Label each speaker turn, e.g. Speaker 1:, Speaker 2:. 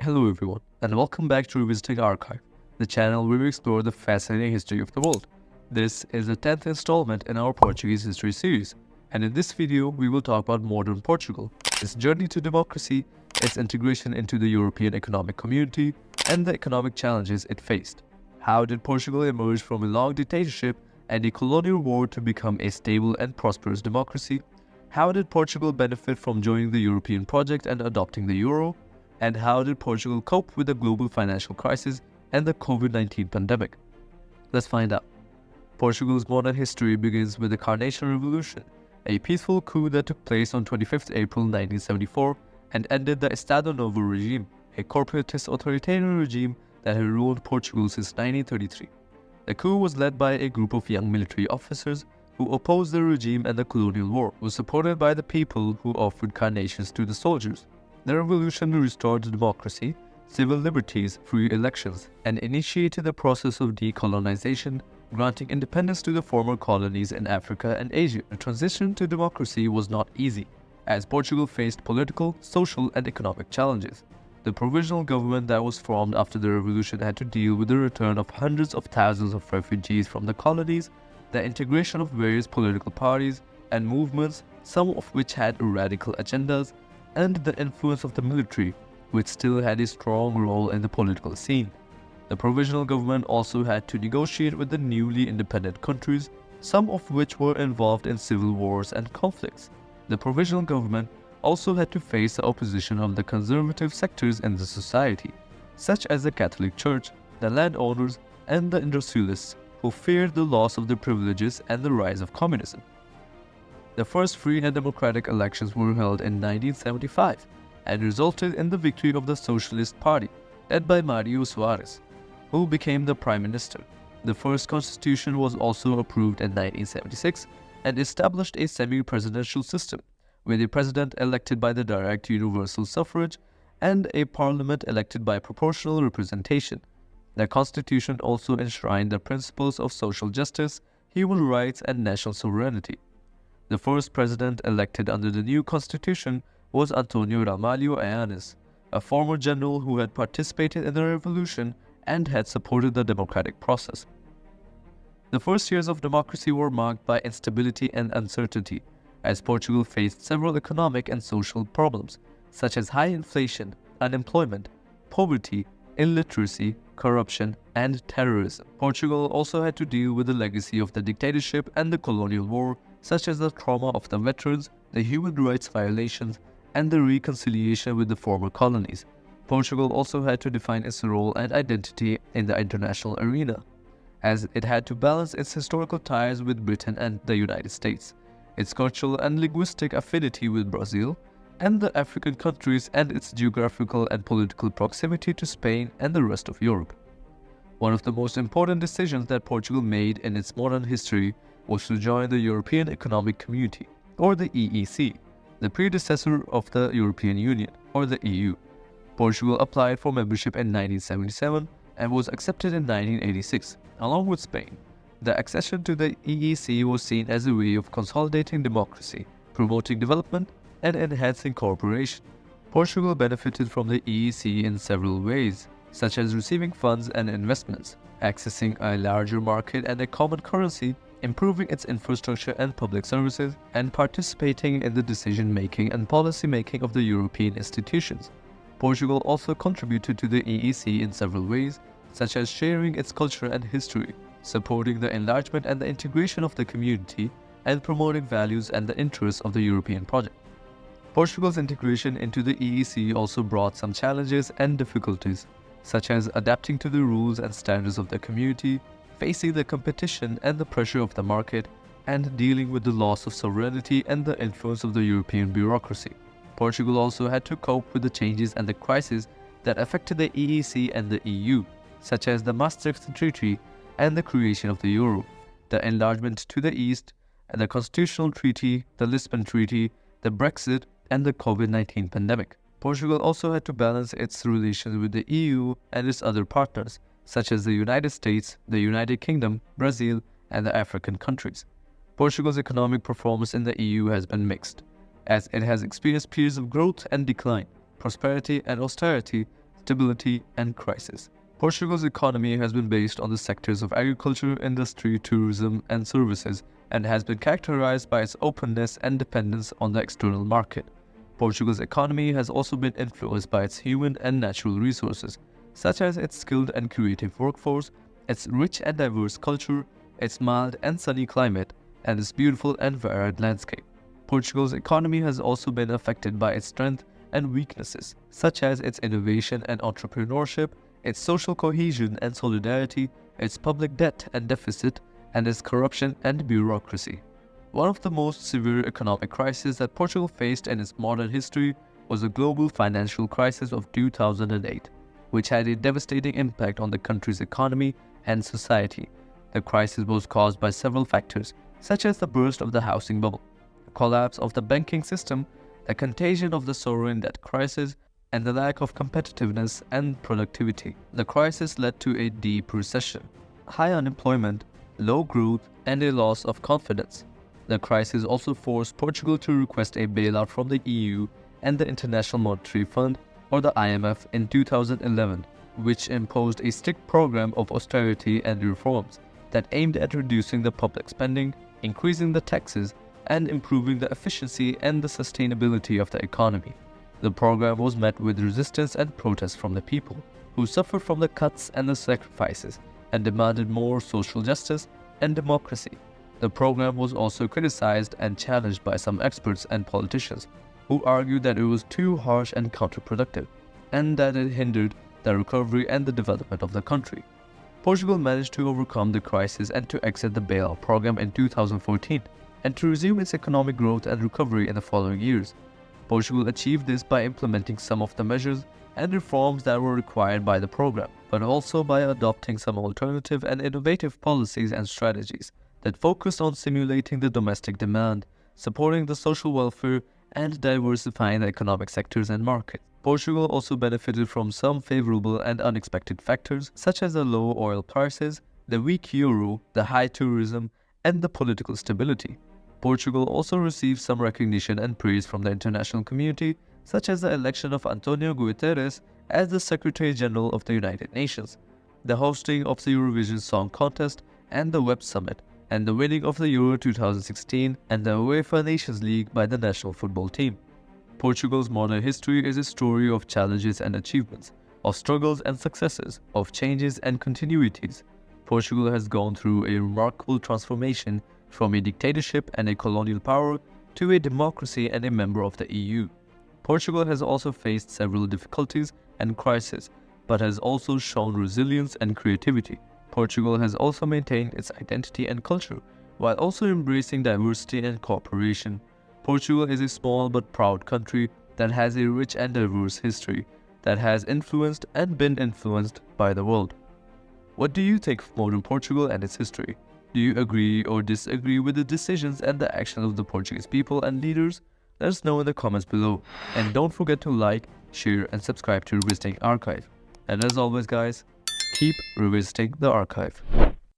Speaker 1: Hello everyone, and welcome back to Revisiting Archive, the channel where we explore the fascinating history of the world. This is the 10th installment in our Portuguese history series, and in this video we will talk about modern Portugal, its journey to democracy, its integration into the European economic community, and the economic challenges it faced. How did Portugal emerge from a long dictatorship and a colonial war to become a stable and prosperous democracy? How did Portugal benefit from joining the European project and adopting the euro? And how did Portugal cope with the global financial crisis and the COVID-19 pandemic? Let's find out. Portugal's modern history begins with the Carnation Revolution, a peaceful coup that took place on 25th April 1974 and ended the Estado Novo regime, a corporatist authoritarian regime that had ruled Portugal since 1933. The coup was led by a group of young military officers who opposed the regime, and the colonial war was supported by the people who offered carnations to the soldiers. The revolution restored democracy, civil liberties, free elections, and initiated the process of decolonization, granting independence to the former colonies in Africa and Asia. The transition to democracy was not easy, as Portugal faced political, social, and economic challenges. The provisional government that was formed after the revolution had to deal with the return of hundreds of thousands of refugees from the colonies, the integration of various political parties and movements, some of which had radical agendas, and the influence of the military, which still had a strong role in the political scene. The provisional government also had to negotiate with the newly independent countries, some of which were involved in civil wars and conflicts. The provisional government also had to face the opposition of the conservative sectors in the society, such as the Catholic Church, the landowners, and the industrialists, who feared the loss of their privileges and the rise of communism. The first free and democratic elections were held in 1975 and resulted in the victory of the Socialist Party, led by Mário Soares, who became the Prime Minister. The first constitution was also approved in 1976 and established a semi-presidential system, with a president elected by the direct universal suffrage and a parliament elected by proportional representation. The constitution also enshrined the principles of social justice, human rights, and national sovereignty. The first president elected under the new constitution was António Ramalho Eanes, a former general who had participated in the revolution and had supported the democratic process. The first years of democracy were marked by instability and uncertainty, as Portugal faced several economic and social problems, such as high inflation, unemployment, poverty, illiteracy, corruption, and terrorism. Portugal also had to deal with the legacy of the dictatorship and the colonial war, such as the trauma of the veterans, the human rights violations, and the reconciliation with the former colonies. Portugal also had to define its role and identity in the international arena, as it had to balance its historical ties with Britain and the United States, its cultural and linguistic affinity with Brazil and the African countries, and its geographical and political proximity to Spain and the rest of Europe. One of the most important decisions that Portugal made in its modern history was to join the European Economic Community, or the EEC, the predecessor of the European Union, or the EU. Portugal applied for membership in 1977 and was accepted in 1986, along with Spain. The accession to the EEC was seen as a way of consolidating democracy, promoting development, and enhancing cooperation. Portugal benefited from the EEC in several ways, such as receiving funds and investments, accessing a larger market and a common currency, improving its infrastructure and public services, and participating in the decision-making and policy-making of the European institutions. Portugal also contributed to the EEC in several ways, such as sharing its culture and history, supporting the enlargement and the integration of the community, and promoting values and the interests of the European project. Portugal's integration into the EEC also brought some challenges and difficulties, such as adapting to the rules and standards of the community, facing the competition and the pressure of the market, and dealing with the loss of sovereignty and the influence of the European bureaucracy. Portugal also had to cope with the changes and the crises that affected the EEC and the EU, such as the Maastricht Treaty and the creation of the euro, the enlargement to the east, and the Constitutional Treaty, the Lisbon Treaty, the Brexit, and the COVID-19 pandemic. Portugal also had to balance its relations with the EU and its other partners, such as the United States, the United Kingdom, Brazil, and the African countries. Portugal's economic performance in the EU has been mixed, as it has experienced periods of growth and decline, prosperity and austerity, stability, and crisis. Portugal's economy has been based on the sectors of agriculture, industry, tourism, and services, and has been characterized by its openness and dependence on the external market. Portugal's economy has also been influenced by its human and natural resources, such as its skilled and creative workforce, its rich and diverse culture, its mild and sunny climate, and its beautiful and varied landscape. Portugal's economy has also been affected by its strengths and weaknesses, such as its innovation and entrepreneurship, its social cohesion and solidarity, its public debt and deficit, and its corruption and bureaucracy. One of the most severe economic crises that Portugal faced in its modern history was the global financial crisis of 2008, which had a devastating impact on the country's economy and society. The crisis was caused by several factors, such as the burst of the housing bubble, the collapse of the banking system, the contagion of the sovereign debt crisis, and the lack of competitiveness and productivity. The crisis led to a deep recession, high unemployment, low growth, and a loss of confidence. The crisis also forced Portugal to request a bailout from the EU and the International Monetary Fund, or the IMF, in 2011, which imposed a strict program of austerity and reforms that aimed at reducing the public spending, increasing the taxes, and improving the efficiency and the sustainability of the economy. The program was met with resistance and protest from the people, who suffered from the cuts and the sacrifices, and demanded more social justice and democracy. The program was also criticized and challenged by some experts and politicians, who argued that it was too harsh and counterproductive, and that it hindered the recovery and the development of the country. Portugal managed to overcome the crisis and to exit the bailout program in 2014, and to resume its economic growth and recovery in the following years. Portugal achieved this by implementing some of the measures and reforms that were required by the program, but also by adopting some alternative and innovative policies and strategies that focused on stimulating the domestic demand, supporting the social welfare, and diversifying the economic sectors and markets. Portugal also benefited from some favorable and unexpected factors, such as the low oil prices, the weak euro, the high tourism, and the political stability. Portugal also received some recognition and praise from the international community, such as the election of António Guterres as the Secretary General of the United Nations, the hosting of the Eurovision Song Contest and the Web Summit, and the winning of the Euro 2016 and the UEFA Nations League by the national football team. Portugal's modern history is a story of challenges and achievements, of struggles and successes, of changes and continuities. Portugal has gone through a remarkable transformation from a dictatorship and a colonial power to a democracy and a member of the EU. Portugal has also faced several difficulties and crises, but has also shown resilience and creativity. Portugal has also maintained its identity and culture, while also embracing diversity and cooperation. Portugal is a small but proud country that has a rich and diverse history, that has influenced and been influenced by the world. What do you think of modern Portugal and its history? Do you agree or disagree with the decisions and the actions of the Portuguese people and leaders? Let us know in the comments below. And don't forget to like, share, and subscribe to Revisiting Archive. And as always guys, keep revisiting the archive.